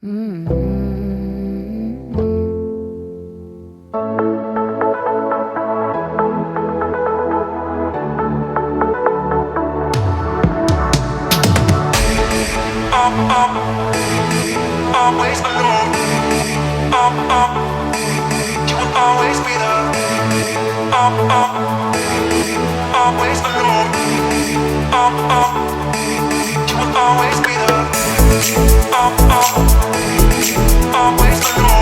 Always alone. You will always be there. Always alone. You will always be there. Always alone. You will always be there. Always alone.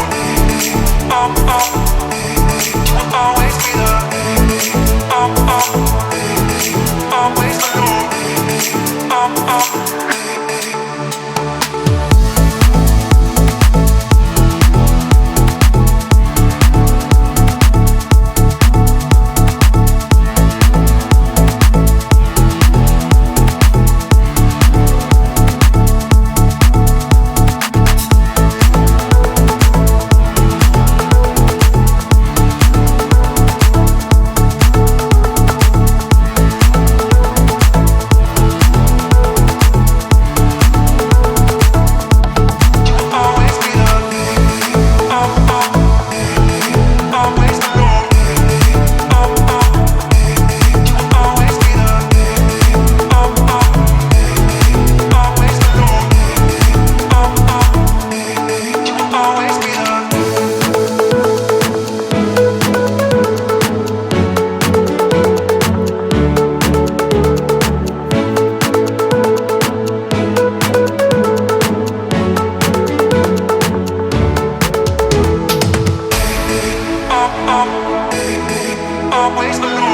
Always alone.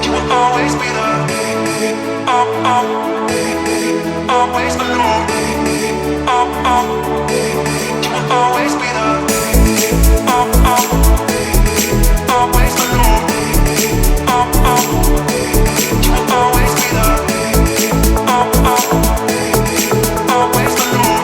You will always be there. Always alone. You will always be there. Always alone. You will always be there. Always alone.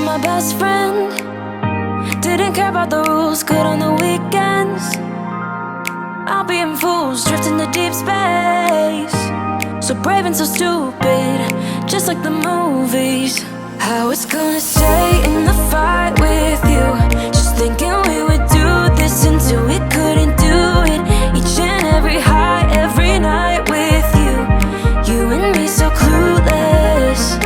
My best friend didn't care about the rules, good on the weekends. I'll be in fools, drifting to deep space. So brave and so stupid, just like the movies. I was gonna stay in the fight with you, just thinking we would do this until we couldn't do it. Each and every high, every night with you, you and me so clueless.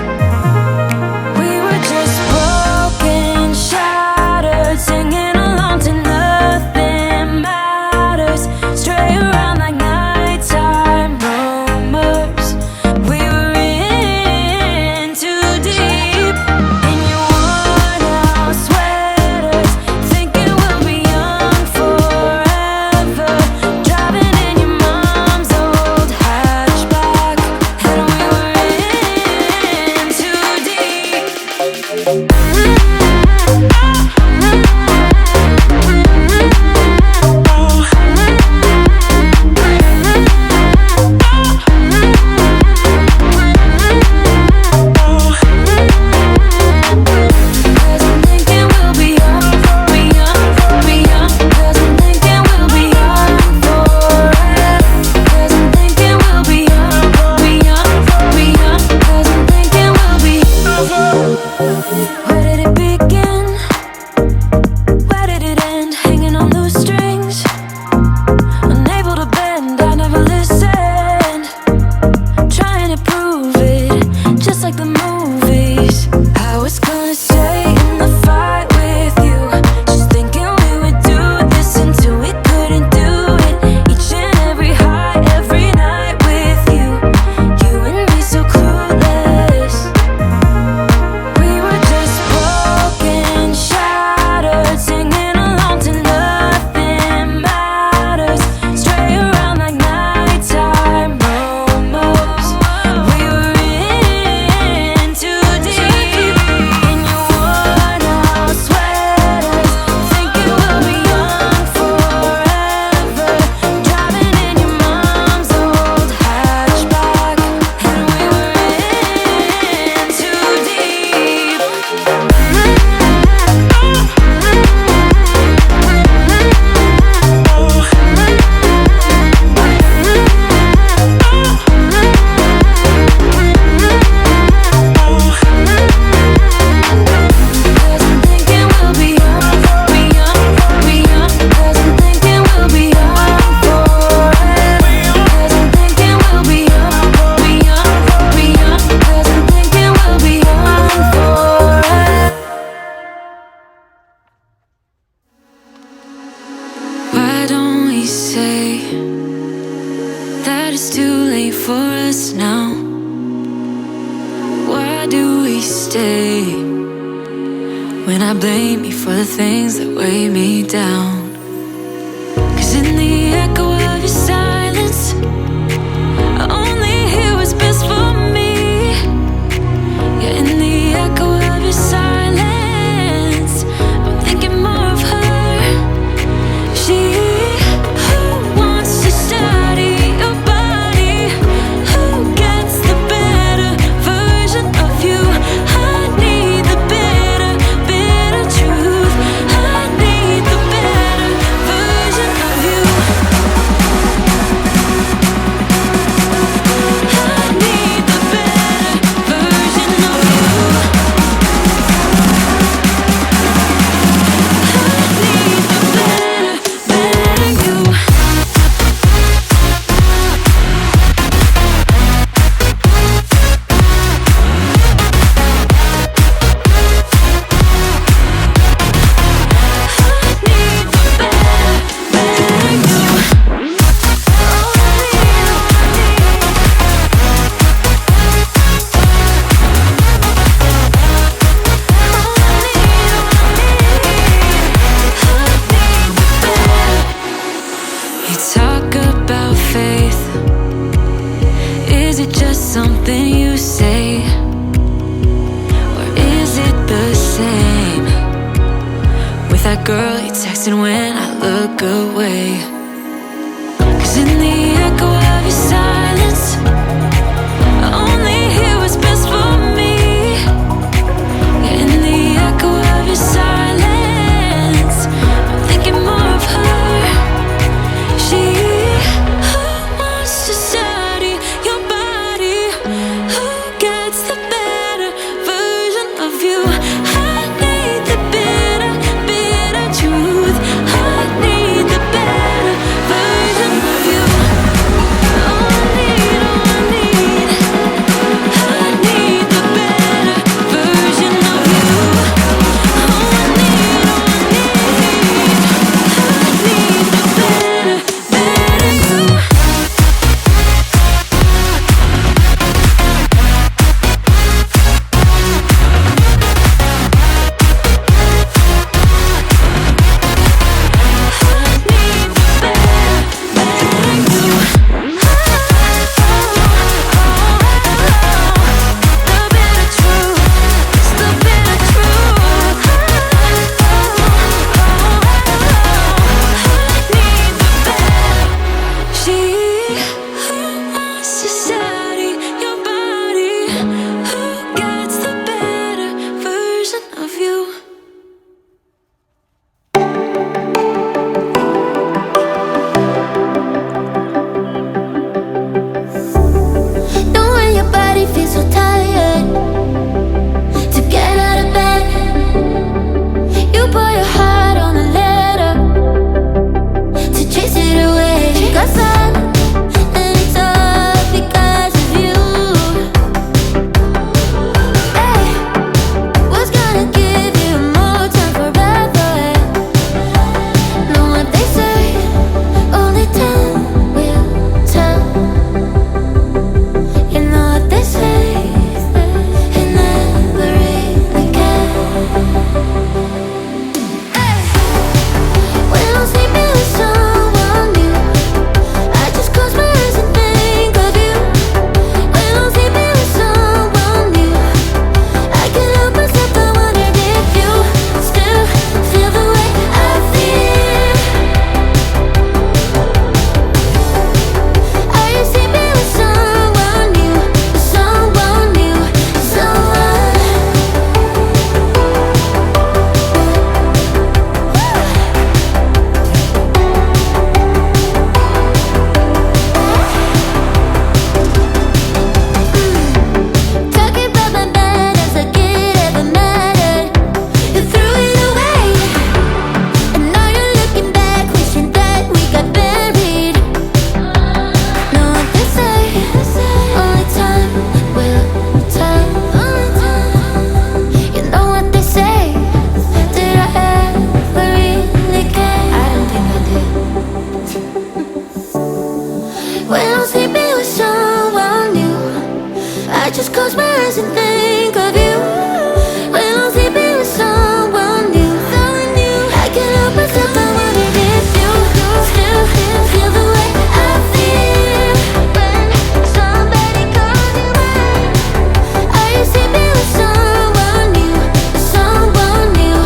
Singing along to nothing matters. Stray around like nighttime rumors. We were in too deep. In your worn out sweater, us now? Why do we stay when I blame you for the things that weigh me down? 'Cause in the echo of your silence, I only hear what's best for me. Yeah, in the echo of your silence, I'm thinking more of her. She who wants to study your body, who gets the better version of you. I need the better, bitter truth. I need the better version of you. I need the better version of you. I need the better, better you. You talk about faith. Is it just something you say? Or is it the same with that girl you texting when I look away? 'Cause in the echo of your silence, I only hear what's best for me. Yeah, in the echo of your silence, I'm thinking more of her. She who wants to study your body, who gets the better version of you. I need the bitter, bitter truth. I need the better think of you. When I'm sleeping with someone new, I can't help myself, I wanna hit you. Still feel the way I feel when somebody calls you in. Are you sleeping with someone new? Someone new,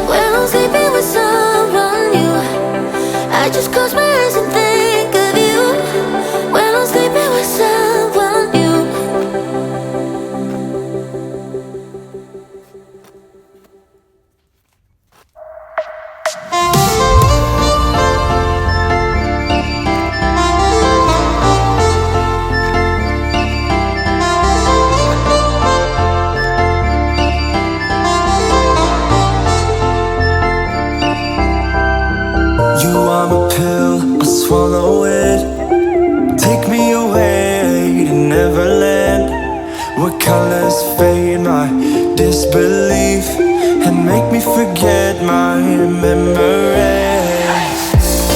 when I'm sleeping with someone new, I just close my eyes and think of you. When I'm sleeping with someone new. You are my pill, I swallow it. Take me away to Neverland, where colors fade my disbelief and make me forget my memories.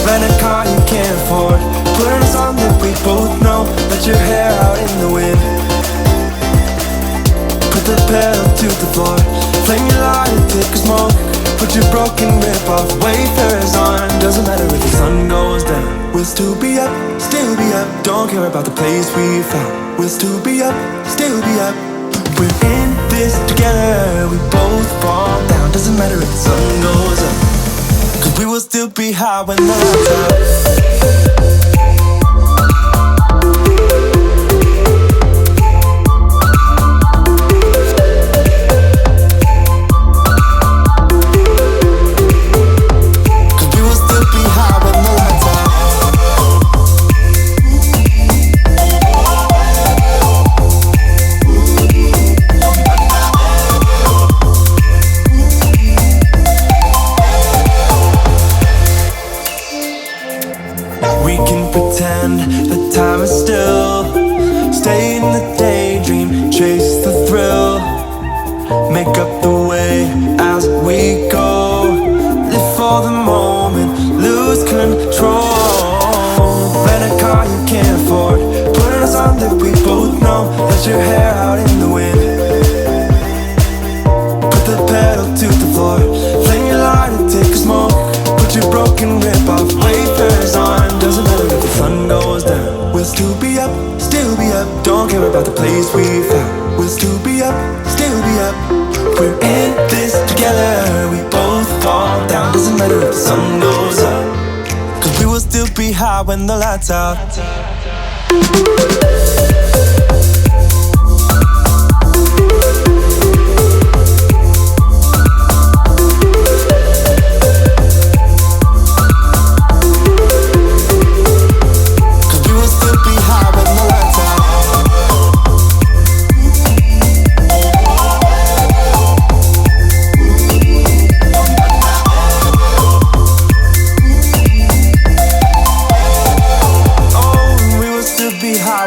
Rent a car you can't afford, put on a song that we both know. Let your hair out in the wind, put the pedal to the floor. Flame your light and take a smoke. Put your broken rip-off wafers on. Doesn't matter if the sun goes down, we'll still be up, still be up. Don't care about the place we found. We'll still be up, still be up. We're in this together, we both fall down. Doesn't matter if the sun goes up, 'cause we will still be high when the lights out. We can pretend the time is still. Stay in the daydream, chase the thrill. Make up the way as we go. Live for the moment, lose control. Rent a car you can't afford, put on a song that we both know. Let your hair out in the wind, put the pedal to the floor. Flame your light and take a smoke. Put your broken rip-off wafers on. Doesn't matter if the sun goes down, we'll still be up, still be up. Don't care about the place we found. We'll still be up, still be up. We're in this together, we both fall down. Doesn't matter if the sun goes up, 'cause we will still be high when the lights out.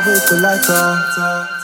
With the lights off.